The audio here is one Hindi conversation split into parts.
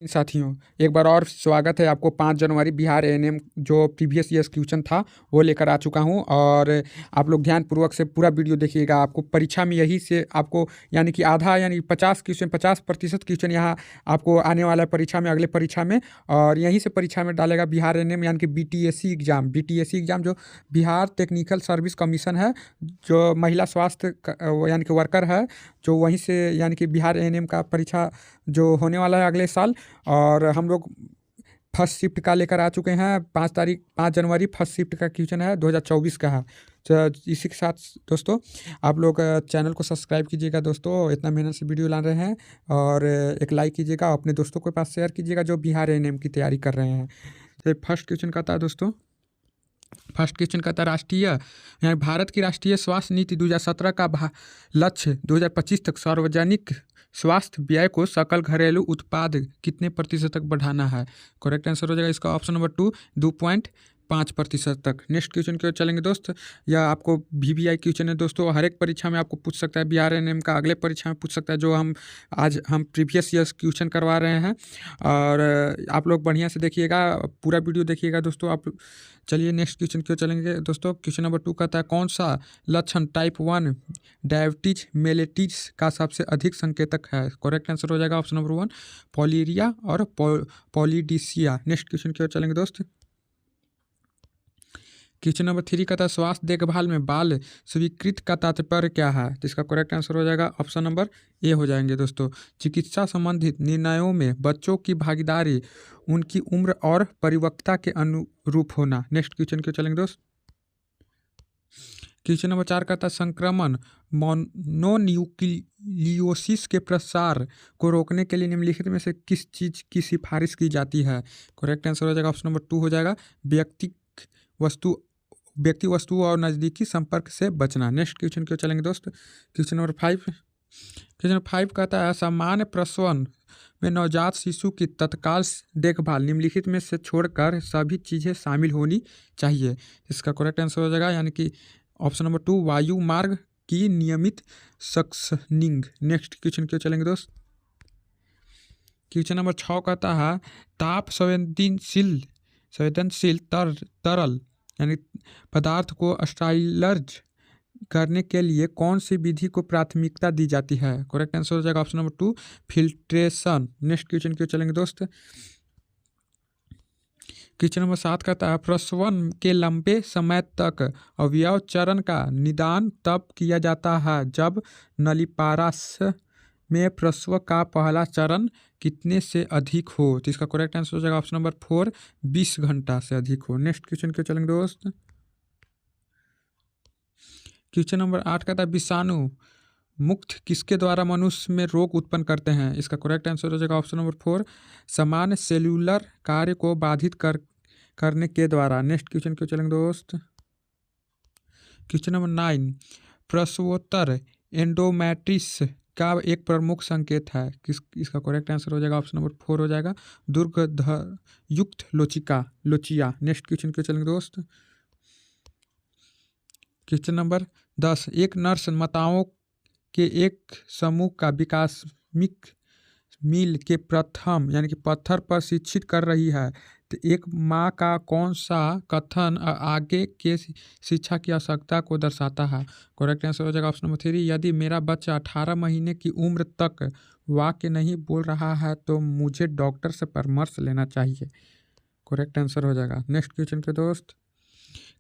साथियों, एक बार और स्वागत है आपको। 5 जनवरी बिहार एएनएम जो प्रीवियस ईयर्स क्वेश्चन था वो लेकर आ चुका हूं और आप लोग ध्यानपूर्वक से पूरा वीडियो देखिएगा। आपको परीक्षा में यही से आपको यानी कि आधा यानी 50% क्वेश्चन यहाँ आपको आने वाला है परीक्षा में, अगले परीक्षा में। और यहीं से परीक्षा में डालेगा बिहार एएनएम यानी कि बीटीएससी एग्ज़ाम जो बिहार टेक्निकल सर्विस कमीशन है, जो महिला स्वास्थ्य यानी कि वर्कर है, जो वहीं से यानी कि बिहार एएनएम का परीक्षा जो होने वाला है अगले साल। और हम लोग फर्स्ट शिफ्ट का लेकर आ चुके हैं। 5 जनवरी फर्स्ट शिफ्ट का क्वेश्चन है, 2024 का है। तो इसी के साथ दोस्तों आप लोग चैनल को सब्सक्राइब कीजिएगा दोस्तों, इतना मेहनत से वीडियो ला रहे हैं। और एक लाइक कीजिएगा, अपने दोस्तों के पास शेयर कीजिएगा जो बिहार एएनएम की तैयारी कर रहे हैं। तो फर्स्ट क्वेश्चन का था दोस्तों, फर्स्ट क्वेश्चन का था राष्ट्रीय यानी भारत की राष्ट्रीय स्वास्थ्य नीति 2017 का लक्ष्य 2025 तक सार्वजनिक स्वास्थ्य व्यय को सकल घरेलू उत्पाद कितने प्रतिशत तक बढ़ाना है। करेक्ट आंसर हो जाएगा इसका ऑप्शन नंबर 2, 2.5% तक। नेक्स्ट क्वेश्चन की ओर चलेंगे दोस्त। यह आपको VVI क्वेश्चन है दोस्तों, हर एक परीक्षा में आपको पूछ सकता है। बिहार एएनएम का अगले परीक्षा में पूछ सकता है, जो आज हम प्रीवियस ईयर्स क्वेश्चन करवा रहे हैं। और आप लोग बढ़िया से देखिएगा, पूरा वीडियो देखिएगा दोस्तों आप। चलिए नेक्स्ट क्वेश्चन की ओर चलेंगे दोस्तों। क्वेश्चन नंबर 2 कहता है कौन सा लक्षण टाइप 1 डायबिटीज मेलेटिस का सबसे अधिक संकेतक है। करेक्ट आंसर हो जाएगा ऑप्शन नंबर 1, पॉलीरिया और पॉलीडिसिया। नेक्स्ट क्वेश्चन की ओर चलेंगे दोस्त। क्वेश्चन नंबर 3 का था स्वास्थ्य देखभाल में बाल स्वीकृत का तात्पर्य क्या है। तो इसका करेक्ट आंसर हो जाएगा ऑप्शन नंबर ए हो जाएंगे दोस्तों, चिकित्सा संबंधित निर्णयों में बच्चों की भागीदारी उनकी उम्र और परिपक्वता के अनुरूप होना। नेक्स्ट क्वेश्चन क्यों चलेंगे दोस्त। क्वेश्चन नंबर 4 का था संक्रमण मोनोन्यूक्लियोसिस के प्रसार को रोकने के लिए निम्नलिखित में से किस चीज़ की सिफारिश की जाती है। करेक्ट आंसर हो जाएगा ऑप्शन नंबर 2 हो जाएगा, व्यक्ति वस्तु और नज़दीकी संपर्क से बचना। नेक्स्ट क्वेश्चन क्यों चलेंगे दोस्त। क्वेश्चन नंबर 5 कहता है सामान्य प्रसवन में नवजात शिशु की तत्काल देखभाल निम्नलिखित में से छोड़कर सभी चीज़ें शामिल होनी चाहिए। इसका करेक्ट आंसर हो जाएगा यानी कि ऑप्शन नंबर 2, वायु मार्ग की नियमित सक्शनिंग। नेक्स्ट क्वेश्चन क्यों चलेंगे दोस्त। क्वेश्चन नंबर 6 कहता है ताप संवेदनशील तरल यानी पदार्थ को स्टराइलर्ज करने के लिए कौन सी विधि को प्राथमिकता दी जाती है। करेक्ट आंसर हो जाएगा option number 2, filtration. Next question क्यों चलेंगे दोस्त। क्वेश्चन नंबर 7 कहता है प्रसवन के लंबे समय तक अवयव चरण का निदान तब किया जाता है जब नलिपार्श में प्रसव का पहला चरण कितने से अधिक हो। तो इसका करेक्ट आंसर हो जाएगा ऑप्शन नंबर 4, 20 घंटा से अधिक हो। नेक्स्ट क्वेश्चन क्यों चलेंगे दोस्त। क्वेश्चन नंबर 8 का था विषाणु मुक्त किसके द्वारा मनुष्य में रोग उत्पन्न करते हैं। इसका करेक्ट आंसर हो जाएगा ऑप्शन नंबर 4, सामान्य सेल्यूलर कार्य को बाधित करने के द्वारा। नेक्स्ट क्वेश्चन क्यों चलेंगे दोस्त। क्वेश्चन नंबर 9 प्रसवोत्तर एंडोमेट्रिस का एक प्रमुख संकेत है। इसका करेक्ट आंसर हो जाएगा ऑप्शन नंबर 4 हो जाएगा, दुर्गंध युक्त लोचिया। नेक्स्ट क्वेश्चन क्यों चलेंगे दोस्त। क्वेश्चन नंबर 10 एक नर्स माताओं के एक समूह का विकासमिक मील के प्रथम यानी कि पत्थर पर शिक्षित कर रही है। तो एक माँ का कौन सा कथन आगे के शिक्षा की आवश्यकता को दर्शाता है। करेक्ट आंसर हो जाएगा ऑप्शन नंबर 3, यदि मेरा बच्चा 18 महीने की उम्र तक वाक्य नहीं बोल रहा है तो मुझे डॉक्टर से परामर्श लेना चाहिए। करेक्ट आंसर हो जाएगा। नेक्स्ट क्वेश्चन के दोस्त।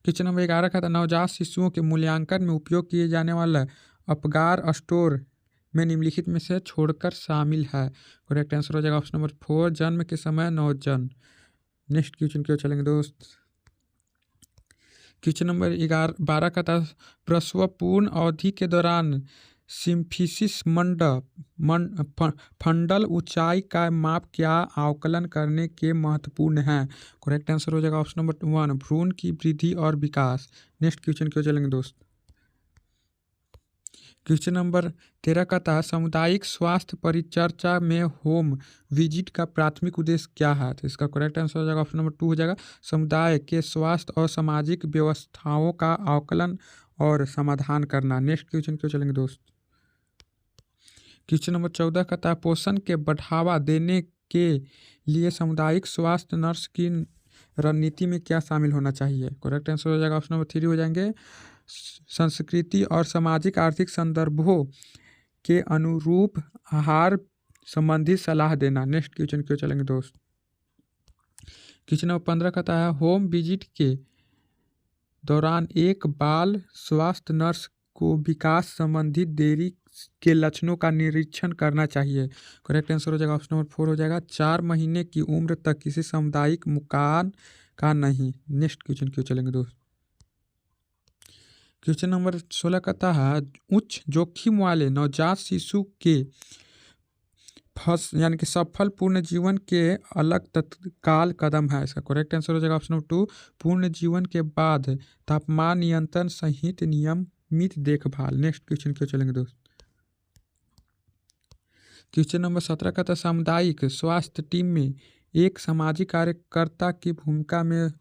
क्वेश्चन नंबर 11 का था नवजात शिशुओं के मूल्यांकन में उपयोग किए जाने वाला अपगार स्टोर में निम्नलिखित में से छोड़कर शामिल है। करेक्ट आंसर हो जाएगा ऑप्शन नंबर 4, जन्म के समय नवजन्म। नेक्स्ट क्वेश्चन की ओर चलेंगे दोस्त। क्वेश्चन नंबर 12 का था प्रसव पूर्ण अवधि के दौरान सिम्फिसिस फंडल ऊंचाई का माप क्या आकलन करने के महत्वपूर्ण है। करेक्ट आंसर हो जाएगा ऑप्शन नंबर 1, भ्रूण की वृद्धि और विकास। नेक्स्ट क्वेश्चन की ओर चलेंगे दोस्त। क्वेश्चन नंबर 13 का था सामुदायिक स्वास्थ्य परिचर्चा में होम विजिट का प्राथमिक उद्देश्य क्या है। तो इसका करेक्ट आंसर हो जाएगा ऑप्शन नंबर 2 हो जाएगा, समुदाय के स्वास्थ्य और सामाजिक व्यवस्थाओं का आकलन और समाधान करना। नेक्स्ट क्वेश्चन क्यों चलेंगे दोस्त। क्वेश्चन नंबर 14 का था पोषण के बढ़ावा देने के लिए सामुदायिक स्वास्थ्य नर्स की रणनीति में क्या शामिल होना चाहिए? करेक्ट आंसर हो जाएगा ऑप्शन नंबर 3 हो जाएंगे संस्कृति और सामाजिक आर्थिक संदर्भों के अनुरूप आहार संबंधी सलाह देना। नेक्स्ट क्वेश्चन क्यों चलेंगे दोस्त। क्वेश्चन नंबर 15 कहता है होम विजिट के दौरान एक बाल स्वास्थ्य नर्स को विकास संबंधी देरी के लक्षणों का निरीक्षण करना चाहिए। करेक्ट आंसर हो जाएगा ऑप्शन नंबर 4 हो जाएगा 4 महीने की उम्र तक किसी सामुदायिक मकान का नहीं। नेक्स्ट क्वेश्चन क्यों चलेंगे दोस्त। क्वेश्चन नंबर 16 कहता है उच्च जोखिम वाले नवजात शिशु के यानी कि सफल पूर्ण जीवन के अलग तत्काल कदम है। इसका करेक्ट आंसर हो जाएगा ऑप्शन नंबर 2 पूर्ण जीवन के बाद तापमान नियंत्रण सहित नियमित देखभाल। नेक्स्ट क्वेश्चन क्यों चलेंगे दोस्त। क्वेश्चन नंबर 17 का था सामुदायिक स्वास्थ्य टीम में एक सामाजिक कार्यकर्ता की भूमिका में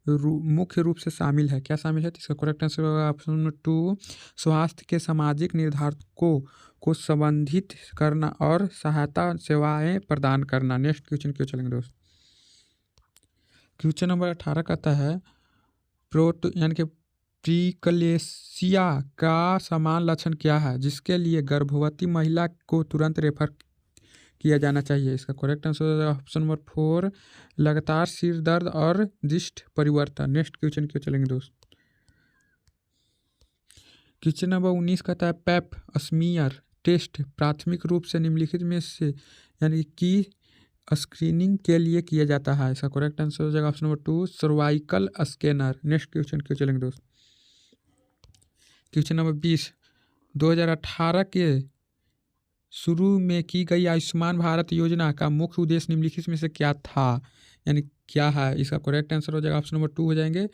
मुख्य रूप से शामिल है। क्या शामिल है? तो इसका करेक्ट आंसर होगा ऑप्शन नंबर 2 स्वास्थ्य के सामाजिक निर्धारकों को संबंधित करना और सहायता सेवाएं प्रदान करना। नेक्स्ट क्वेश्चन क्यों चलेंगे दोस्त। क्वेश्चन नंबर 18 कहता है यानी कि प्रीक्लेशिया का समान लक्षण क्या है जिसके लिए गर्भवती महिला को तुरंत रेफर किया जाना चाहिए? इसका करेक्ट आंसर ऑप्शन नंबर 4 लगातार सिर दर्द और दृष्टि परिवर्तन। नेक्स्ट क्वेश्चन क्यों चलेंगे दोस्त। क्वेश्चन नंबर 19 कहता है पैप स्मीयर टेस्ट प्राथमिक रूप से निम्नलिखित में से यानी कि स्क्रीनिंग के लिए किया जाता है। इसका करेक्ट आंसर हो जाएगा option number 2 cervical scanner. Next question क्यों चलेंगे दोस्त। क्वेश्चन नंबर 20 2018 के शुरू में की गई आयुष्मान भारत योजना का मुख्य उद्देश्य निम्नलिखित में से क्या था यानी क्या है? इसका करेक्ट आंसर हो जाएगा ऑप्शन नंबर 2 हो जाएंगे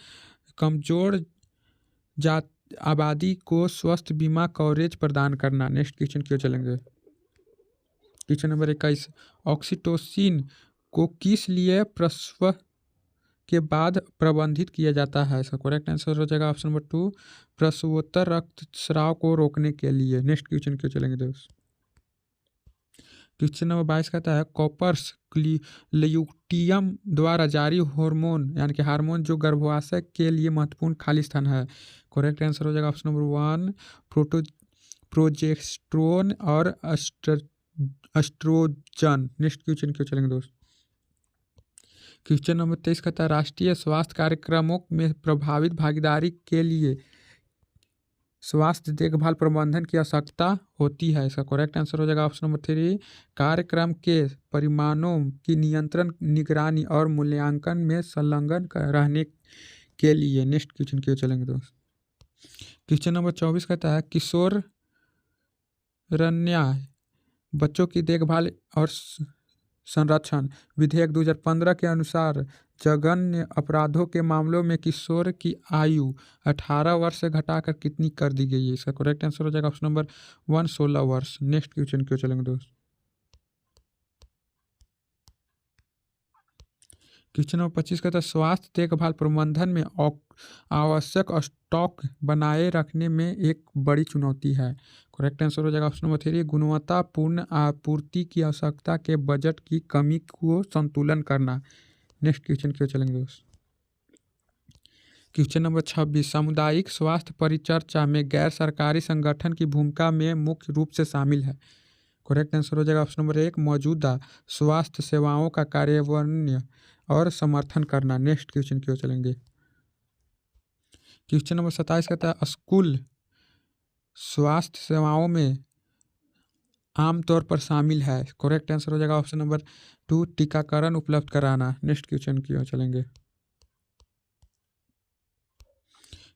कमजोर जात आबादी को स्वास्थ्य बीमा कवरेज प्रदान करना। नेक्स्ट क्वेश्चन क्यों चलेंगे। क्वेश्चन नंबर 21 ऑक्सीटोसिन को किस लिए प्रसव के बाद प्रबंधित किया जाता है? इसका करेक्ट आंसर हो जाएगा ऑप्शन नंबर 2 प्रसवोत्तर रक्तस्राव को रोकने के लिए। नेक्स्ट क्वेश्चन क्यों चलेंगे दोस्त। क्वेश्चन नंबर 22 कहता है कॉपर्स ल्यूटियम द्वारा जारी हार्मोन यानी कि हार्मोन जो गर्भाशय के लिए महत्वपूर्ण खाली स्थान है। करेक्ट आंसर हो जाएगा ऑप्शन नंबर 1 प्रोजेस्टेरोन और एस्ट्रोजन। नेक्स्ट क्वेश्चन क्यों चलेंगे दोस्त। क्वेश्चन नंबर 23 कहता है राष्ट्रीय स्वास्थ्य कार्यक्रमों में प्रभावित भागीदारी के लिए स्वास्थ्य देखभाल प्रबंधन की आवश्यकता होती है। इसका करेक्ट आंसर हो जाएगा ऑप्शन नंबर 3 कार्यक्रम के परिमाणों की नियंत्रण निगरानी और मूल्यांकन में संलग्न रहने के लिए। नेक्स्ट क्वेश्चन क्यों चलेंगे दोस्त। क्वेश्चन नंबर 24 कहता है किशोर न्याय बच्चों की देखभाल और संरक्षण विधेयक 2015 के अनुसार जघन्य अपराधों के मामलों में किशोर की आयु 18 वर्ष से घटाकर कितनी कर दी गई है? इसका करेक्ट आंसर हो जाएगा ऑप्शन नंबर 1 16 वर्ष। नेक्स्ट क्वेश्चन क्यों चलेंगे दोस्त। क्वेश्चन नंबर 25 कहता है स्वास्थ्य देखभाल प्रबंधन में आवश्यक स्टॉक बनाए रखने में एक बड़ी चुनौती है। करेक्ट आंसर हो जाएगा ऑप्शन नंबर 3 गुणवत्तापूर्ण आपूर्ति की आवश्यकता के बजट की कमी को संतुलन करना। नेक्स्ट क्वेश्चन क्यों चलेंगे दोस्त। क्वेश्चन नंबर 26 सामुदायिक स्वास्थ्य परिचर्चा में गैर सरकारी संगठन की भूमिका में मुख्य रूप से शामिल है। करेक्ट आंसर हो जाएगा ऑप्शन नंबर 1 मौजूदा स्वास्थ्य सेवाओं का कार्यान्वयन और समर्थन करना। नेक्स्ट क्वेश्चन क्यों चलेंगे। क्वेश्चन नंबर 27 कहता है स्कूल स्वास्थ्य सेवाओं में आमतौर पर शामिल है। करेक्ट आंसर हो जाएगा ऑप्शन नंबर 2 टीकाकरण उपलब्ध कराना। नेक्स्ट क्वेश्चन क्यों चलेंगे।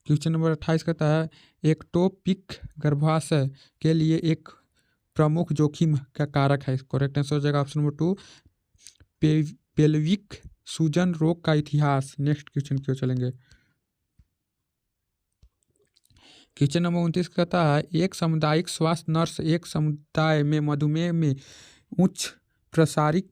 क्वेश्चन नंबर 28 कहता है एक्टोपिक गर्भाशय के लिए एक प्रमुख जोखिम का कारक है। करेक्ट आंसर हो जाएगा ऑप्शन नंबर 2 पेल्विक सूजन रोग का इतिहास। नेक्स्ट क्वेश्चन क्यों चलेंगे। क्वेश्चन नंबर 29 कहता है एक सामुदायिक स्वास्थ्य नर्स एक समुदाय में मधुमेह में उच्च प्रसारित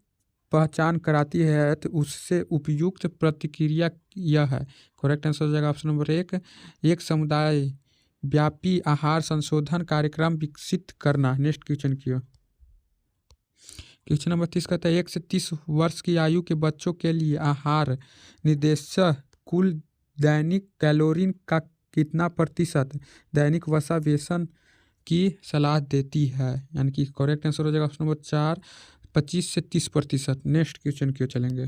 पहचान कराती है तो उससे उपयुक्त प्रतिक्रिया यह है। करेक्ट आंसर हो जाएगा ऑप्शन नंबर 1 एक समुदाय व्यापी आहार संशोधन कार्यक्रम विकसित करना। नेक्स्ट क्वेश्चन क्यों। क्वेश्चन नंबर 30 कहता है 1 से 30 वर्ष की आयु के बच्चों के लिए आहार निर्देशक कुल दैनिक कैलोरी का कितना प्रतिशत दैनिक वसा बेसन की सलाह देती है। यानी कि करेक्ट आंसर हो जाएगा ऑप्शन नंबर 4 25 से 30%। नेक्स्ट क्वेश्चन क्यों चलेंगे।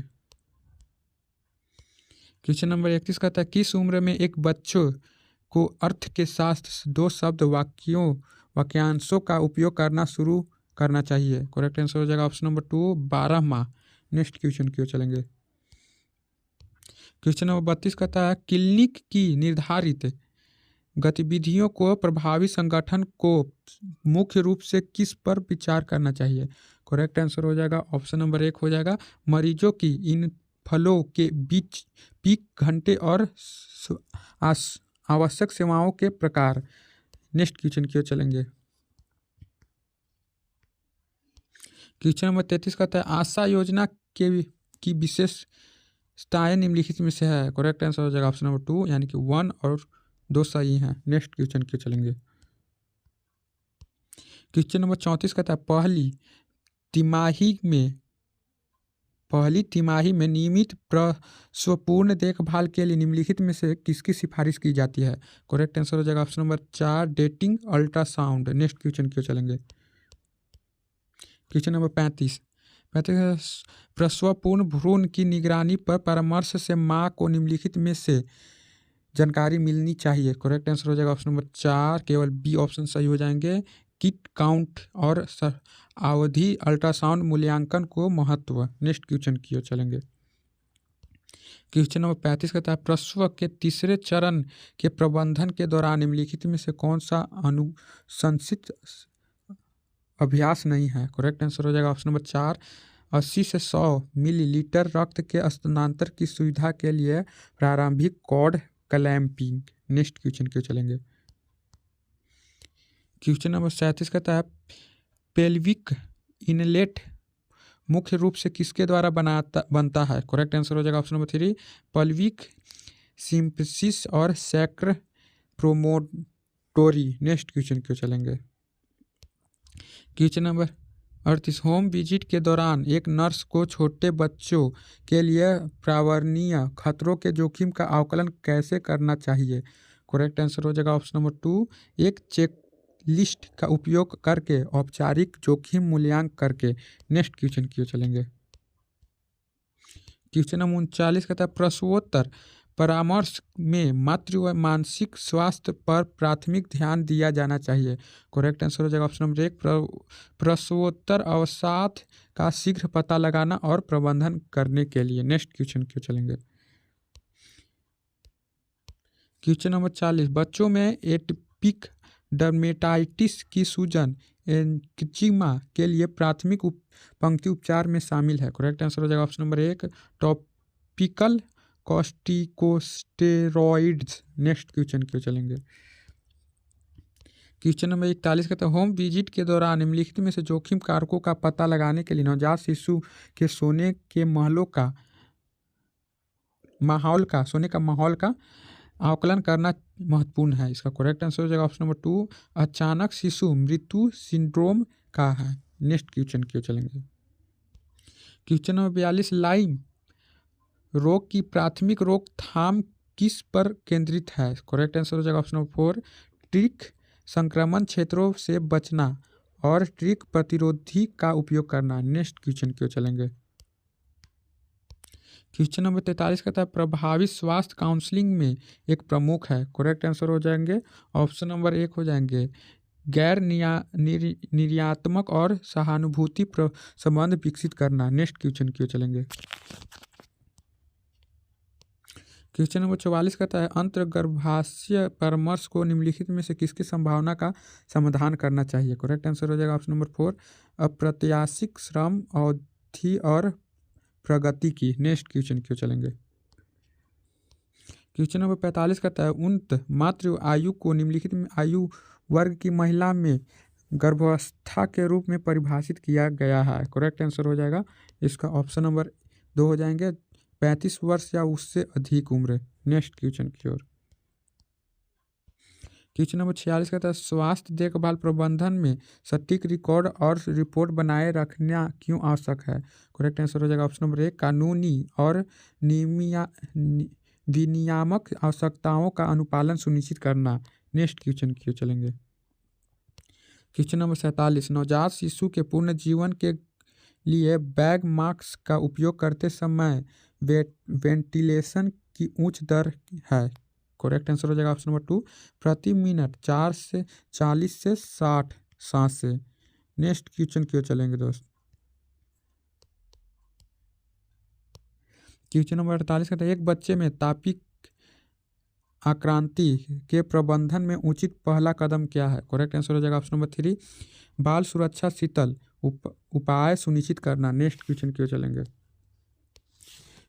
क्वेश्चन नंबर 31 कहता है किस उम्र में एक बच्चों को अर्थ के साथ 2 शब्द वाक्यांशों का उपयोग करना शुरू करना चाहिए। करेक्ट आंसर हो जाएगा ऑप्शन नंबर 2 12 माह। नेक्स्ट क्वेश्चन क्यों चलेंगे। क्वेश्चन नंबर 32 कहता है क्लिनिक की निर्धारित गतिविधियों को प्रभावी संगठन को मुख्य रूप से किस पर विचार करना चाहिए। करेक्ट आंसर हो जाएगा ऑप्शन नंबर 1 हो जाएगा मरीजों की इन फलों के बीच पीक घंटे और आवश्यक सेवाओं के प्रकार। नेक्स्ट क्वेश्चन क्यों चलेंगे। क्वेश्चन नंबर 33 कहता है आशा योजना की विशेषताएं निम्नलिखित में से है। करेक्ट आंसर हो जाएगा ऑप्शन नंबर 2 यानी कि 1 और 2 सही हैं। नेक्स्ट क्वेश्चन क्यों चलेंगे। क्वेश्चन नंबर 34 कहता है पहली तिमाही में नियमित प्रसवपूर्ण देखभाल के लिए निम्नलिखित में से किसकी सिफारिश की जाती है। करेक्ट आंसर हो जाएगा option number 4 dating ultrasound. Next question क्यों चलेंगे। क्वेश्चन नंबर 35 प्रसवपूर्ण भ्रूण की निगरानी पर परामर्श से माँ को निम्नलिखित में से जानकारी मिलनी चाहिए। करेक्ट आंसर हो जाएगा ऑप्शन नंबर 4 केवल बी ऑप्शन सही हो जाएंगे। किट काउंट और अवधि अल्ट्रासाउंड मूल्यांकन को महत्व। नेक्स्ट क्वेश्चन क्यों चलेंगे। क्वेश्चन नंबर 35 कहता है प्रसव के तीसरे चरण के प्रबंधन के दौरान निम्नलिखित में से कौन सा अनुशंसित अभ्यास नहीं है। करेक्ट आंसर हो जाएगा ऑप्शन नंबर 4 80 से 100 मिलीलीटर रक्त के स्थानांतरण की सुविधा के लिए प्रारंभिक कॉर्ड क्लैंपिंग। नेक्स्ट क्वेश्चन क्यों चलेंगे। क्वेश्चन नंबर 37 कहता है पेल्विक इनलेट मुख्य रूप से किसके द्वारा बनता है। करेक्ट आंसर हो जाएगा ऑप्शन नंबर 3 पल्विक सिम्पसिस और सैक्र प्रोमोटोरी। नेक्स्ट क्वेश्चन क्यों चलेंगे। क्वेश्चन नंबर 38 होम विजिट के दौरान एक नर्स को छोटे बच्चों के लिए पर्यावरणीय खतरों के जोखिम का आकलन कैसे करना चाहिए। करेक्ट आंसर हो जाएगा ऑप्शन नंबर 2 एक चेक लिस्ट का उपयोग करके औपचारिक जोखिम मूल्यांकन करके। नेक्स्ट क्वेश्चन क्यों चलेंगे। क्वेश्चन नंबर 39 कहता है प्रसवोत्तर परामर्श में मातृ व मानसिक स्वास्थ्य पर प्राथमिक ध्यान दिया जाना चाहिए। करेक्ट आंसर हो जाएगा ऑप्शन नंबर 1 प्रसवोत्तर अवसाद का शीघ्र पता लगाना और प्रबंधन करने के लिए। नेक्स्ट क्वेश्चन क्यों चलेंगे। क्वेश्चन नंबर 40 बच्चों में एटोपिक डर्मेटाइटिस की सूजन एक्जिमा के लिए प्राथमिक पंक्ति उपचार में शामिल है। करेक्ट आंसर हो जाएगा option number 1 topical corticosteroids. Next question क्यों चलेंगे। क्वेश्चन नंबर 41 कहता है होम विजिट के दौरान निम्नलिखित में से जोखिम कारकों का पता लगाने के लिए नवजात शिशु के सोने के माहौल का आकलन करना महत्वपूर्ण है। इसका करेक्ट आंसर हो जाएगा ऑप्शन नंबर 2 अचानक शिशु मृत्यु सिंड्रोम का है। नेक्स्ट क्वेश्चन क्यों चलेंगे। क्वेश्चन नंबर 42 लाइम रोग की प्राथमिक रोकथाम किस पर केंद्रित है। करेक्ट आंसर हो जाएगा ऑप्शन नंबर 4 टिक संक्रमण क्षेत्रों से बचना और टिक प्रतिरोधी का उपयोग करना। नेक्स्ट क्वेश्चन क्यों चलेंगे। क्वेश्चन नंबर 43 कहता है प्रभावी स्वास्थ्य काउंसलिंग में एक प्रमुख है। करेक्ट आंसर हो जाएंगे ऑप्शन नंबर 1 हो जाएंगे गैर निर्यात्मक और सहानुभूति संबंध विकसित करना। नेक्स्ट क्वेश्चन क्यों चलेंगे। क्वेश्चन नंबर 44 कहता है अंतर्गर्भाशय परामर्श को निम्नलिखित में से किसकी संभावना का समाधान करना चाहिए। करेक्ट आंसर हो जाएगा ऑप्शन नंबर 4 अप्रत्याशित श्रम अवधि और प्रगति की। नेक्स्ट क्वेश्चन क्यों चलेंगे। क्वेश्चन नंबर 45 कहता है उन्नत मातृ आयु को निम्नलिखित में आयु वर्ग की महिला में गर्भावस्था के रूप में परिभाषित किया गया है। करेक्ट आंसर हो जाएगा इसका ऑप्शन नंबर 2 हो जाएंगे 35 वर्ष या उससे अधिक उम्र। नेक्स्ट क्वेश्चन की ओर। क्वेश्चन नंबर 46 कहता है स्वास्थ्य देखभाल प्रबंधन में सटीक रिकॉर्ड और रिपोर्ट बनाए रखना क्यों आवश्यक है। करेक्ट आंसर हो जाएगा ऑप्शन नंबर 1 कानूनी और विनियामक आवश्यकताओं का अनुपालन सुनिश्चित करना। नेक्स्ट क्वेश्चन क्यों चलेंगे। क्वेश्चन नंबर 47 नवजात शिशु के पूर्ण जीवन के लिए बैग मास्क का उपयोग करते समय वेंटिलेशन की उच्च दर है। करेक्ट आंसर हो जाएगा ऑप्शन नंबर 2 प्रति मिनट 40 से 60 सांसें। नेक्स्ट क्वेश्चन क्यों चलेंगे दोस्त। क्वेश्चन नंबर 48 कहता है एक बच्चे में तापिक आक्रांति के प्रबंधन में उचित पहला कदम क्या है। करेक्ट आंसर हो जाएगा ऑप्शन नंबर 3 बाल सुरक्षा शीतल उपाय सुनिश्चित करना। नेक्स्ट क्वेश्चन क्यों चलेंगे।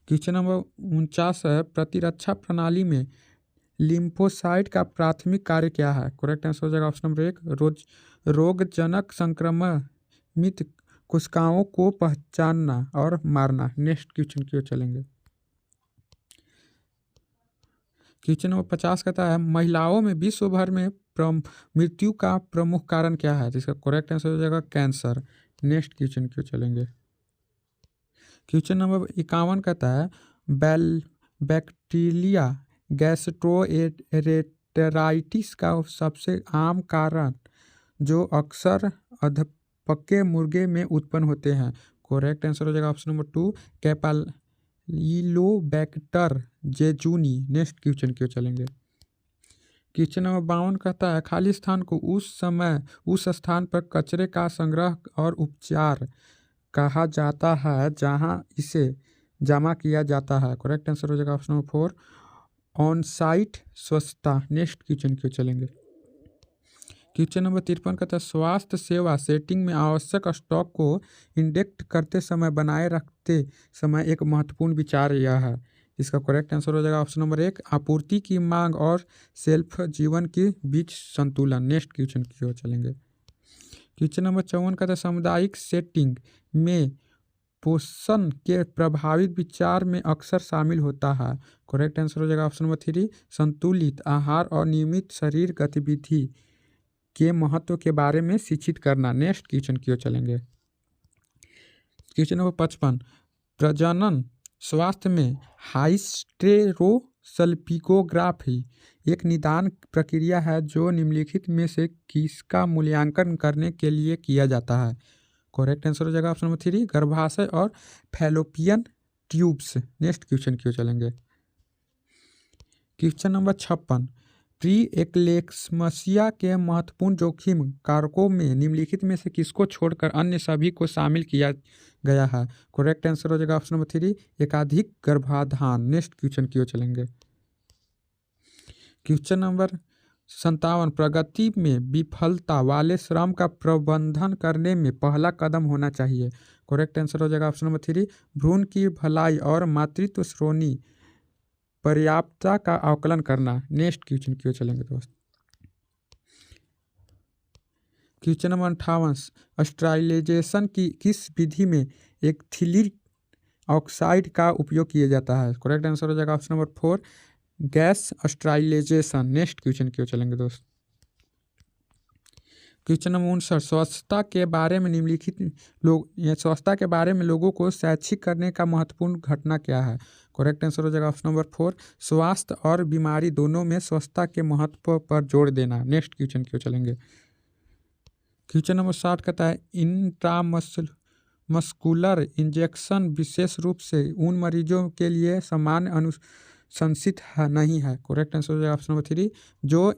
क्वेश्चन नंबर 49 है प्रतिरक्षा प्रणाली में लिम्फोसाइट का प्राथमिक कार्य क्या है। करेक्ट आंसर हो जाएगा ऑप्शन नंबर 1 रोगजनक संक्रमित कोशिकाओं को पहचानना और मारना। नेक्स्ट क्वेश्चन क्यों चलेंगे। क्वेश्चन नंबर 50 कहता है महिलाओं में विश्व भर में मृत्यु का प्रमुख कारण क्या है। जिसका करेक्ट आंसर हो जाएगा कैंसर। नेक्स्ट क्वेश्चन क्यों चलेंगे। क्वेश्चन नंबर 51 कहता है बैक्टीरिया गैस्ट्रोएंटेराइटिस का सबसे आम कारण जो अक्सर अधपके मुर्गे में उत्पन्न होते हैं। करेक्ट आंसर हो जाएगा option number 2 Campylobacter jejuni. Next question क्यों चलेंगे। क्वेश्चन नंबर 52 कहता है खाली स्थान को उस स्थान पर कचरे का संग्रह और उपचार कहा जाता है जहां इसे जमा किया जाता है। करेक्ट आंसर हो जाएगा ऑप्शन नंबर 4 ऑन साइट स्वच्छता। नेक्स्ट क्वेश्चन क्यों चलेंगे। क्वेश्चन नंबर 53 कहता है स्वास्थ्य सेवा सेटिंग में आवश्यक स्टॉक को इंडेक्स करते समय बनाए रखते समय एक महत्वपूर्ण विचार यह है। इसका करेक्ट आंसर हो जाएगा ऑप्शन नंबर 1 आपूर्ति की मांग और सेल्फ जीवन के बीच संतुलन। नेक्स्ट क्वेश्चन क्यों चलेंगे। क्वेश्चन नंबर 54 कहता है सामुदायिक सेटिंग में पोषण के प्रभावित विचार में अक्सर शामिल होता है। करेक्ट आंसर हो जाएगा ऑप्शन नंबर 3 संतुलित आहार और नियमित शरीर गतिविधि के महत्व के बारे में शिक्षित करना। नेक्स्ट क्वेश्चन क्यों चलेंगे। क्वेश्चन नंबर 55 प्रजनन स्वास्थ्य में हाइस्टेरोसल्पिकोग्राफी एक निदान प्रक्रिया है जो निम्नलिखित में से किसका मूल्यांकन करने के लिए किया जाता है। करेक्ट आंसर हो जाएगा ऑप्शन नंबर 3 गर्भाशय और फैलोपियन ट्यूब्स। नेक्स्ट क्वेश्चन क्यों चलेंगे। क्वेश्चन नंबर 56 प्री एक्लेक्समसिया के महत्वपूर्ण जोखिम कारकों में निम्नलिखित में से किसको छोड़कर अन्य सभी को शामिल किया गया है। करेक्ट आंसर हो जाएगा ऑप्शन नंबर 3 एकाधिक गर्भाधान। नेक्स्ट क्वेश्चन क्यों चलेंगे। क्वेश्चन नंबर 57 प्रगति में विफलता वाले श्रम का प्रबंधन करने में पहला कदम होना चाहिए। करेक्ट आंसर हो जाएगा ऑप्शन नंबर 3 भ्रूण की भलाई और मातृत्व श्रोणी पर्याप्तता का आकलन करना। नेक्स्ट क्वेश्चन क्यों चलेंगे दोस्त। क्वेश्चन नंबर 58 स्टरलाइजेशन की किस विधि में एथिलीन ऑक्साइड का उपयोग किया जाता है। करेक्ट आंसर हो जाएगा option number 4 gas sterilisation. Next question क्यों चलेंगे दोस्त। क्वेश्चन नंबर 59 स्वच्छता के बारे में लोगों को शैक्षिक करने का महत्वपूर्ण घटना क्या है। करेक्ट आंसर हो जाएगा ऑप्शन नंबर 4 स्वास्थ्य और बीमारी दोनों में स्वच्छता के महत्व पर जोर देना। नेक्स्ट क्वेश्चन क्यों चलेंगे। क्वेश्चन नंबर 60 कहता है इंट्रामस्कुलर इंजेक्शन विशेष रूप से उन मरीजों के लिए सामान्य अनुशंसित नहीं है। करेक्ट आंसर हो जाएगा ऑप्शन नंबर 3 जो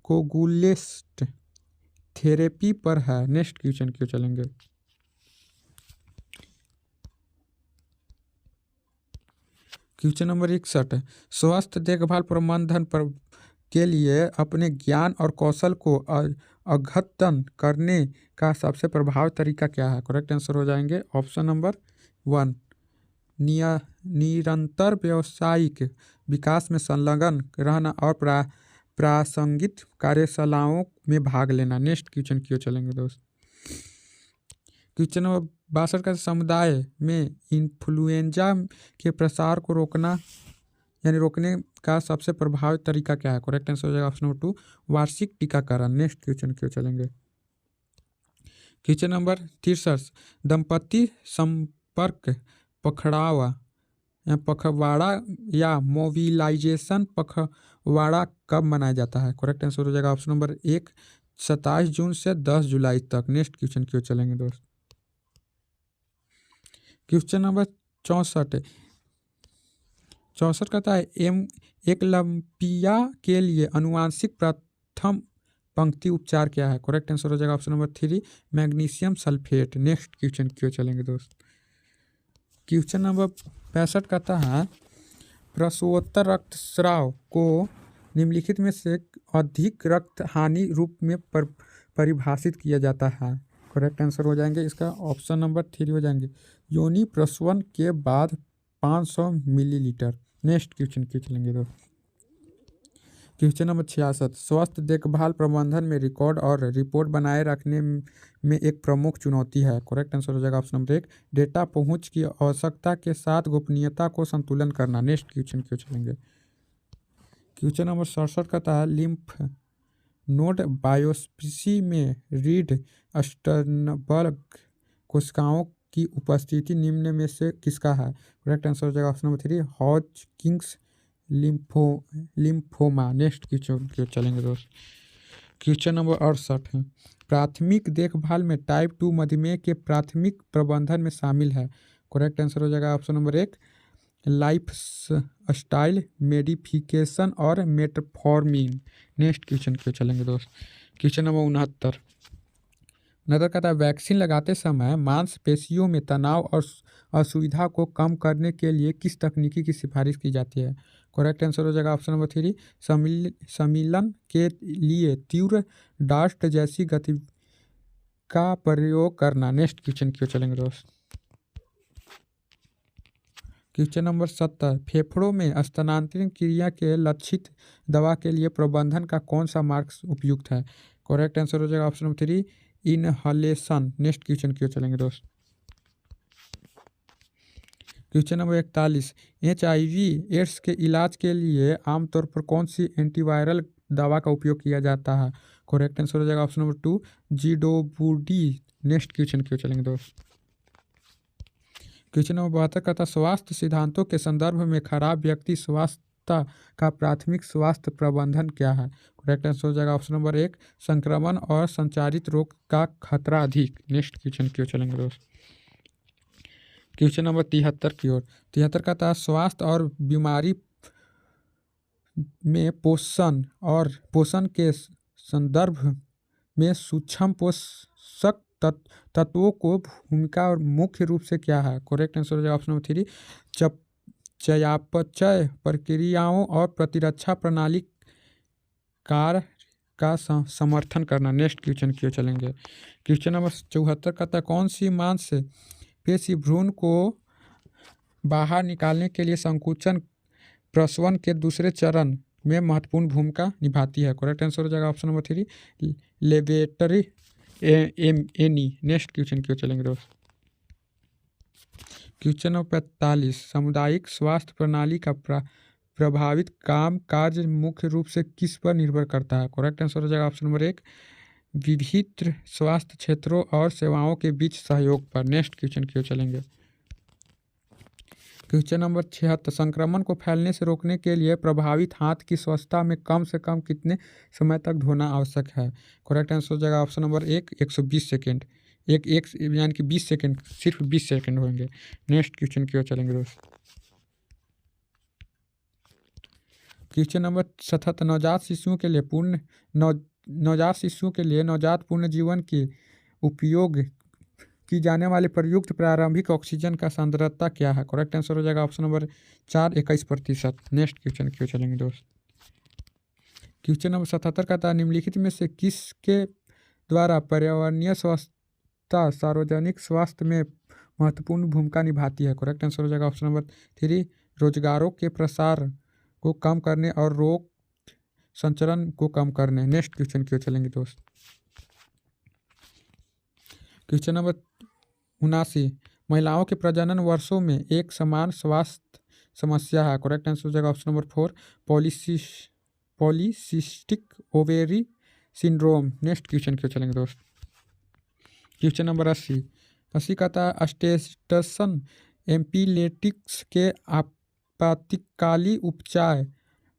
कोगुलेस्ट थेरेपी पर है। नेक्स्ट क्वेश्चन क्यों चलेंगे। क्वेश्चन नंबर 61 स्वास्थ्य देखभाल प्रबंधन पर के लिए अपने ज्ञान और कौशल को अद्यतन करने का सबसे प्रभावी तरीका क्या है। करेक्ट आंसर हो जाएंगे ऑप्शन नंबर 1 निरंतर व्यावसायिक विकास में संलग्न रहना और प्रासंगिक कार्यशालाओं में भाग लेना। नेक्स्ट क्वेश्चन क्यों चलेंगे दोस्त। क्वेश्चन नंबर 62 का समुदाय में इन्फ्लुएंजा के प्रसार को रोकना यानी रोकने का सबसे प्रभावी तरीका क्या है? करेक्ट आंसर हो जाएगा ऑप्शन नंबर 2 वार्षिक टीकाकरण। नेक्स्ट क्वेश्चन क्यों चलेंगे। क्वेश्चन नंबर 63 दंपति संपर्क पखवाड़ा या पखवाड़ा या मोबिलाइजेशन पखवाड़ा कब मनाया जाता है? करेक्ट आंसर हो जाएगा ऑप्शन नंबर 1 27 जून से 10 जुलाई तक। नेक्स्ट क्वेश्चन क्यों चलेंगे दोस्त। क्वेश्चन नंबर 64 कहता है एकलव्या के लिए अनुवांशिक प्रथम पंक्ति उपचार क्या है? करेक्ट आंसर हो जाएगा option number 3 magnesium sulphate. Next question क्यों चलेंगे दोस्त। क्वेश्चन नंबर 65 कहता है प्रसवोत्तर रक्तस्राव को निम्नलिखित में से अधिक रक्त हानि रूप में परिभाषित किया जाता है। करेक्ट आंसर हो जाएंगे इसका ऑप्शन नंबर 3 हो जाएंगे योनि प्रसवन के बाद 500 मिलीलीटर। नेक्स्ट क्वेश्चन क्यों चलेंगे दोस्त। क्वेश्चन नंबर 66 स्वास्थ्य देखभाल प्रबंधन में रिकॉर्ड और रिपोर्ट बनाए रखने में एक प्रमुख चुनौती है। करेक्ट आंसर हो जाएगा ऑप्शन नंबर 1 डेटा पहुंच की आवश्यकता के साथ गोपनीयता को संतुलन करना। नेक्स्ट क्वेश्चन क्यों चलेंगे। क्वेश्चन नंबर 67 कहता है लिम्फ नोड बायोप्सी में रीड स्टर्नबर्ग कोशिकाओं की उपस्थिति निम्न में से किसका है? करेक्ट आंसर हो जाएगा option number 3 Hodgkin's lymphoma. Next question क्यों चलेंगे दोस्त। क्वेश्चन नंबर 68 है प्राथमिक देखभाल में टाइप 2 मधुमेह के प्राथमिक प्रबंधन में शामिल है। करेक्ट आंसर हो जाएगा ऑप्शन नंबर 1 लाइफ स्टाइल मेडिफिकेशन और मेटफॉर्मिन। नेक्स्ट क्वेश्चन क्यों चलेंगे दोस्त। क्वेश्चन नंबर 69 नजर कहता है वैक्सीन लगाते समय मांसपेशियों में तनाव और असुविधा को कम करने के लिए किस तकनीकी की सिफारिश की जाती है? करेक्ट आंसर हो जाएगा ऑप्शन नंबर 3 सम्मिलन के लिए तीव्र डास्ट जैसी गति का प्रयोग करना। नेक्स्ट क्वेश्चन क्यों चलेंगे दोस्त। क्वेश्चन नंबर 70 फेफड़ों में स्थानांतरण क्रिया के लक्षित दवा के लिए प्रबंधन का कौन सा मार्ग उपयुक्त है? करेक्ट आंसर हो जाएगा option number 3 inhalation. Next question क्यों चलेंगे दोस्त। क्वेश्चन नंबर 41 HIV एड्स के इलाज के लिए आमतौर पर कौन सी एंटीवायरल दवा का उपयोग किया जाता है? करेक्ट आंसर हो जाएगा ऑप्शन नंबर 2 जिडोबुडी। नेक्स्ट क्वेश्चन क्यों चलेंगे दोस्त। क्वेश्चन नंबर 72 कहता स्वास्थ्य सिद्धांतों के संदर्भ में खराब व्यक्ति स्वास्थ्य का प्राथमिक स्वास्थ्य प्रबंधन क्या है? करेक्ट आंसर हो जाएगा ऑप्शन नंबर 1 संक्रमण और संचारित रोग का खतरा अधिक। नेक्स्ट क्वेश्चन क्यों चलेंगे दोस्त। क्वेश्चन नंबर 73 की ओर 73 कहता है स्वास्थ्य और बीमारी में पोषण के संदर्भ में सूक्ष्म पोषक तत्वों को भूमिका और मुख्य रूप से क्या है? करेक्ट आंसर हो जाएगा ऑप्शन नंबर 3 चयापचय प्रक्रियाओं और प्रतिरक्षा प्रणाली कार्य का समर्थन करना। नेक्स्ट क्वेश्चन क्यों चलेंगे। क्वेश्चन नंबर 74 कहता है कौन सी मांस पेशी भ्रूण को बाहर निकालने के लिए संकुचन प्रसवन के दूसरे चरण में महत्वपूर्ण भूमिका निभाती है? करेक्ट आंसर हो जाएगा option number 3 laboratory any. Next question क्यों चलेंगे दोस्त। क्वेश्चन नंबर 45 सामुदायिक स्वास्थ्य प्रणाली का प्रभावित काम काज मुख्य रूप से किस पर निर्भर करता है? करेक्ट आंसर हो जाएगा ऑप्शन नंबर 1 विभिन्न स्वास्थ्य क्षेत्रों और सेवाओं के बीच सहयोग पर। नेक्स्ट क्वेश्चन क्यों चलेंगे। क्वेश्चन नंबर 76 संक्रमण को फैलने से रोकने के लिए प्रभावित हाथ की स्वच्छता में कम से कम कितने समय तक धोना आवश्यक है? करेक्ट आंसर हो जाएगा ऑप्शन नंबर 1 120 सेकेंड। एक यानी कि 20 सेकेंड सिर्फ 20 सेकेंड होंगे। नेक्स्ट क्वेश्चन क्यों चलेंगे दोस्त। क्वेश्चन नंबर 77 नवजात शिशुओं के लिए नवजात पूर्ण जीवन के उपयोग की जाने वाले प्रयुक्त प्रारंभिक ऑक्सीजन का सांद्रता क्या है? करेक्ट आंसर हो जाएगा ऑप्शन नंबर 4 21%। नेक्स्ट क्वेश्चन क्यों चलेंगे दोस्त। क्वेश्चन नंबर 77 का था निम्नलिखित में से किसके द्वारा पर्यावरणीय स्वच्छता सार्वजनिक स्वास्थ्य में महत्वपूर्ण भूमिका निभाती है? करेक्ट आंसर हो जाएगा ऑप्शन नंबर 3 रोजगारों के प्रसार को कम करने और रोग संचरण को कम करने। नेक्स्ट क्वेश्चन क्यों चलेंगे दोस्त। क्वेश्चन नंबर 79 महिलाओं के प्रजनन वर्षों में एक समान स्वास्थ्य समस्या है? करेक्ट आंसर हो जाएगा option number 4 polycystic ovary syndrome. Next question क्यों चलेंगे दोस्त। क्वेश्चन नंबर 80 का था स्टेटसन एम्पिलेटिक्स के आपातकाली उपचार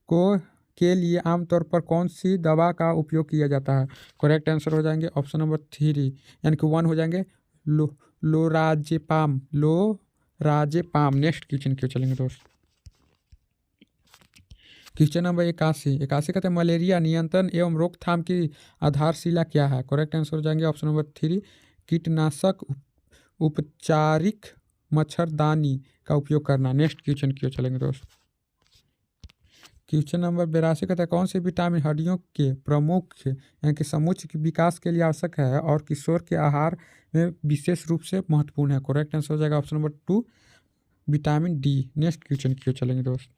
को के लिए आमतौर पर कौन सी दवा का उपयोग किया जाता है? करेक्ट आंसर हो जाएंगे ऑप्शन नंबर 3 यानी कि 1 हो जाएंगे लोराजेपाम। नेक्स्ट क्वेश्चन क्यों चलेंगे दोस्त। क्वेश्चन नंबर 81 कहते हैं मलेरिया नियंत्रण एवं रोकथाम की आधारशिला क्या है? करेक्ट आंसर हो जाएंगे ऑप्शन नंबर 3 कीटनाशक उपचारिक मच्छरदानी का उपयोग करना। नेक्स्ट क्वेश्चन क्यों चलेंगे दोस्त। क्वेश्चन नंबर 82 कहता है कौन से विटामिन हड्डियों के प्रमुख यानी कि समुच्चय विकास के लिए आवश्यक है और किशोर के आहार में विशेष रूप से महत्वपूर्ण है? करेक्ट आंसर हो जाएगा option number 2 vitamin D. Next question क्यों चलेंगे दोस्त।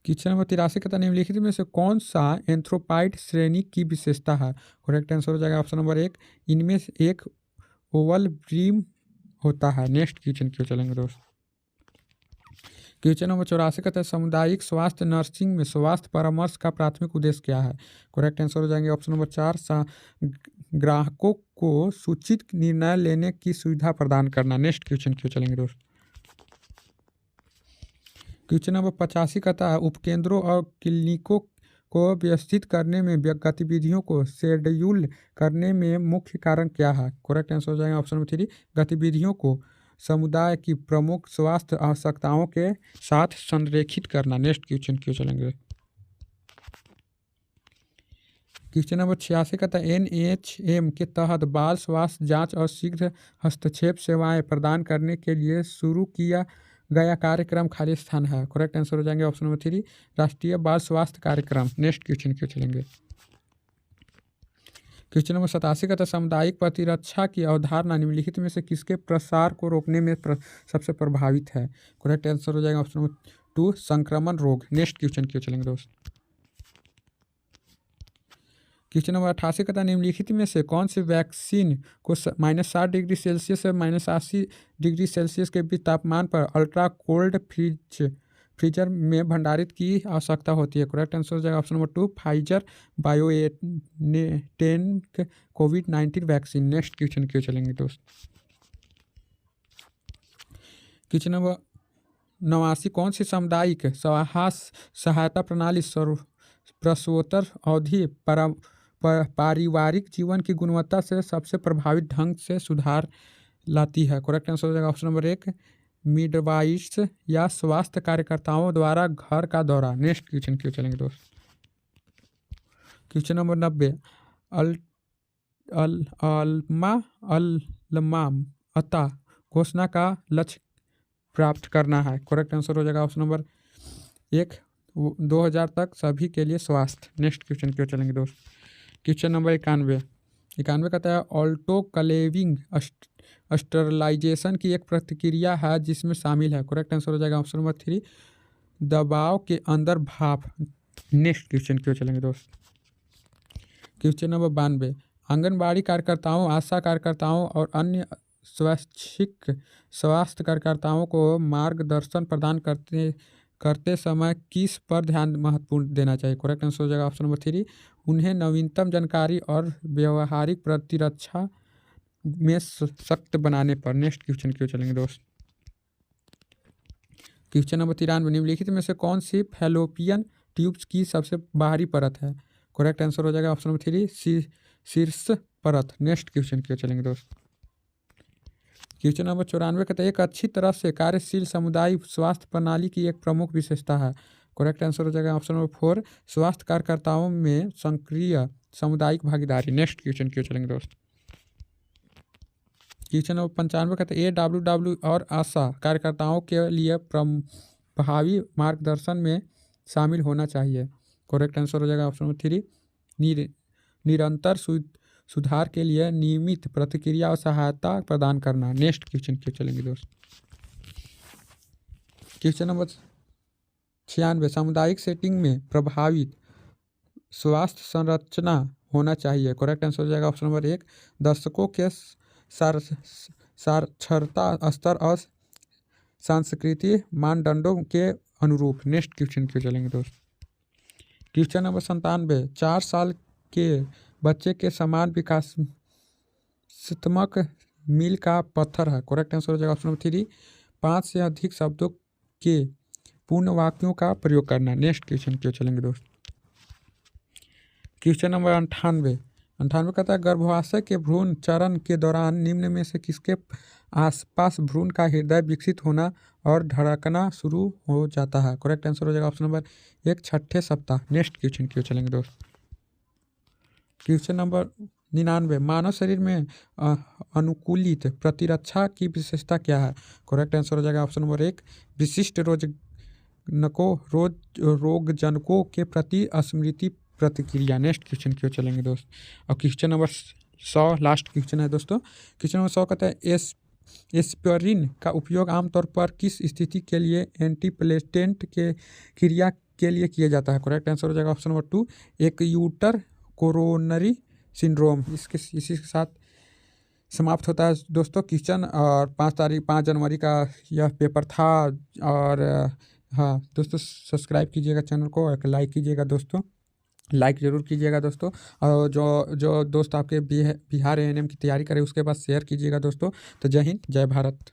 क्वेश्चन नंबर 83 कहता है निम्नलिखित में से कौन सा एंथ्रोपाइड श्रेणी की विशेषता है? करेक्ट आंसर हो जाएगा ऑप्शन नंबर 1 इनमें से एक ओवल ब्रीम होता है। नेक्स्ट क्वेश्चन क्यों चलेंगे दोस्त। क्वेश्चन नंबर 84 कहता है सामुदायिक स्वास्थ्य नर्सिंग में स्वास्थ्य परामर्श का प्राथमिक उद्देश्य क्या है? करेक्ट आंसर हो जाएंगे ऑप्शन नंबर 4 ग्राहकों को सूचित निर्णय लेने की सुविधा प्रदान करना। नेक्स्ट क्वेश्चन क्यों चलेंगे दोस्त। क्वेश्चन नंबर 85 कहता है उपकेंद्रों और क्लिनिकों को व्यवस्थित करने में गतिविधियों को शेड्यूल करने में मुख्य कारण क्या है? करेक्ट आंसर हो जाएगा ऑप्शन नंबर 3 गतिविधियों को समुदाय की प्रमुख स्वास्थ्य आवश्यकताओं के साथ संरेखित करना। नेक्स्ट क्वेश्चन क्यों चलेंगे। क्वेश्चन नंबर 86 कहता है NHM के तहत बाल स्वास्थ्य जांच और शीघ्र हस्तक्षेप सेवाएं प्रदान करने के लिए शुरू किया गया कार्यक्रम खाली स्थान है? करेक्ट आंसर हो जाएंगे ऑप्शन नंबर 3 राष्ट्रीय बाल स्वास्थ्य कार्यक्रम। नेक्स्ट क्वेश्चन क्यों चलेंगे। क्वेश्चन नंबर 87 का था सामुदायिक प्रतिरक्षा की अवधारणा निम्नलिखित में से किसके प्रसार को रोकने में सबसे प्रभावित है? करेक्ट आंसर हो जाएगा ऑप्शन नंबर 2 संक्रमण रोग। नेक्स्ट क्वेश्चन क्यों चलेंगे दोस्त। क्वेश्चन नंबर 88 का था निम्नलिखित में से कौन सी वैक्सीन को -60 डिग्री सेल्सियस से -80 डिग्री सेल्सियस के बीच तापमान पर अल्ट्रा कोल्ड फ्रीजर में भंडारित की आवश्यकता होती है? करेक्ट आंसर हो जाएगा ऑप्शन नंबर 2 फाइजर बायोएनटेक कोविड-19 वैक्सीन। नेक्स्ट क्वेश्चन क्यों चलेंगे दोस्त। क्वेश्चन नंबर 89 कौन सी सामुदायिक सहायता प्रणाली प्रसवोत्तर अवधि पारिवारिक जीवन की गुणवत्ता से सबसे प्रभावित ढंग से सुधार लाती है? करेक्ट आंसर हो जाएगा ऑप्शन नंबर 1 मिडवाइफ्स या स्वास्थ्य कार्यकर्ताओं द्वारा घर का दौरा। नेक्स्ट क्वेश्चन क्यों चलेंगे दोस्त। क्वेश्चन नंबर 90 अल्मा अता घोषणा का लक्ष्य प्राप्त करना है? करेक्ट आंसर हो जाएगा ऑप्शन नंबर 1 2000 तक सभी के लिए स्वास्थ्य। नेक्स्ट क्वेश्चन क्यों चलेंगे दोस्त। क्वेश्चन नंबर 91 कहता है ऑटोक्लेविंग स्टरलाइजेशन की एक प्रतिक्रिया है जिसमें शामिल है? करेक्ट आंसर हो जाएगा ऑप्शन नंबर 3 दबाव के अंदर भाप। नेक्स्ट क्वेश्चन क्यों चलेंगे दोस्त। क्वेश्चन नंबर 92 आंगनबाड़ी कार्यकर्ताओं आशा कार्यकर्ताओं और अन्य स्वैच्छिक स्वास्थ्य कार्यकर्ताओं को मार्गदर्शन प्रदान करते समय किस पर ध्यान महत्वपूर्ण देना चाहिए? करेक्ट आंसर हो जाएगा ऑप्शन नंबर 3 उन्हें नवीनतम जानकारी और व्यवहारिक प्रतिरक्षा में सख्त बनाने पर। नेक्स्ट क्वेश्चन क्यों चलेंगे दोस्त। क्वेश्चन नंबर 93 निम्नलिखित में से कौन सी फैलोपियन ट्यूब्स की सबसे बाहरी परत है? करेक्ट आंसर हो जाएगा ऑप्शन नंबर 3 शीर्ष परत। नेक्स्ट क्वेश्चन क्यों चलेंगे दोस्त। क्वेश्चन नंबर 94 कहते हैं एक अच्छी तरह से कार्यशील सामुदायिक स्वास्थ्य प्रणाली की एक प्रमुख विशेषता है? करेक्ट आंसर हो जाएगा ऑप्शन नंबर 4 स्वास्थ्य कार्यकर्ताओं में सक्रिय सामुदायिक भागीदारी। नेक्स्ट क्वेश्चन क्यों चलेंगे दोस्त। क्वेश्चन नंबर 95 कहते हैं AWW और आशा कार्यकर्ताओं के लिए प्रभावी मार्गदर्शन में शामिल होना चाहिए? करेक्ट आंसर हो जाएगा ऑप्शन नंबर 3 निरंतर सुधार के लिए नियमित प्रतिक्रिया और सहायता प्रदान करना। नेक्स्ट क्वेश्चन क्यों चलेंगे दोस्त। क्वेश्चन नंबर 96 सामुदायिक सेटिंग में प्रभावित स्वास्थ्य संरचना होना चाहिए? करेक्ट आंसर हो जाएगा ऑप्शन नंबर 1 दर्शकों के साक्षरता स्तर और सांस्कृतिक मानदंडों के अनुरूप। नेक्स्ट क्वेश्चन क्यों चलेंगे दोस्त। क्वेश्चन नंबर 97, 4 साल के बच्चे के समान विकासात्मक मील का पत्थर है। करेक्ट आंसर हो जाएगा ऑप्शन नंबर 3, 5 से अधिक शब्दों के पूर्ण वाक्यों का प्रयोग करना। नेक्स्ट क्वेश्चन क्यों चलेंगे दोस्त। क्वेश्चन नंबर 98 कहता है गर्भाशय के भ्रूण चरण के दौरान निम्न में से किसके आसपास भ्रूण का हृदय विकसित होना और धड़कना शुरू हो जाता है। करेक्ट आंसर हो जाएगा ऑप्शन नंबर 1, छठे सप्ताह। नेक्स्ट क्वेश्चन क्यों चलेंगे दोस्त। क्वेश्चन नंबर 99, मानव शरीर में अनुकूलित प्रतिरक्षा की विशेषता क्या है। करेक्ट आंसर हो जाएगा ऑप्शन नंबर 1, विशिष्ट रोगजनकों के प्रति स्मृति प्रतिक्रिया। नेक्स्ट क्वेश्चन क्यों चलेंगे दोस्त। और क्वेश्चन नंबर 100 लास्ट क्वेश्चन है दोस्तों। क्वेश्चन नंबर 100 कहता है एस्पिरिन का उपयोग आमतौर पर किस स्थिति के लिए एंटीप्लेटेंट के क्रिया के लिए किया जाता है। करेक्ट आंसर हो जाएगा ऑप्शन नंबर 2, एक्यूटर कोरोनरी सिंड्रोम। इसी के साथ समाप्त होता है दोस्तों क्वेश्चन। और 5 जनवरी का यह पेपर था। और हाँ दोस्तों, सब्सक्राइब कीजिएगा चैनल को, एक लाइक कीजिएगा दोस्तों, लाइक ज़रूर कीजिएगा दोस्तों। और जो दोस्त आपके बिहार एएनएम की तैयारी करें उसके बाद शेयर कीजिएगा दोस्तों। तो जय हिंद, जय भारत।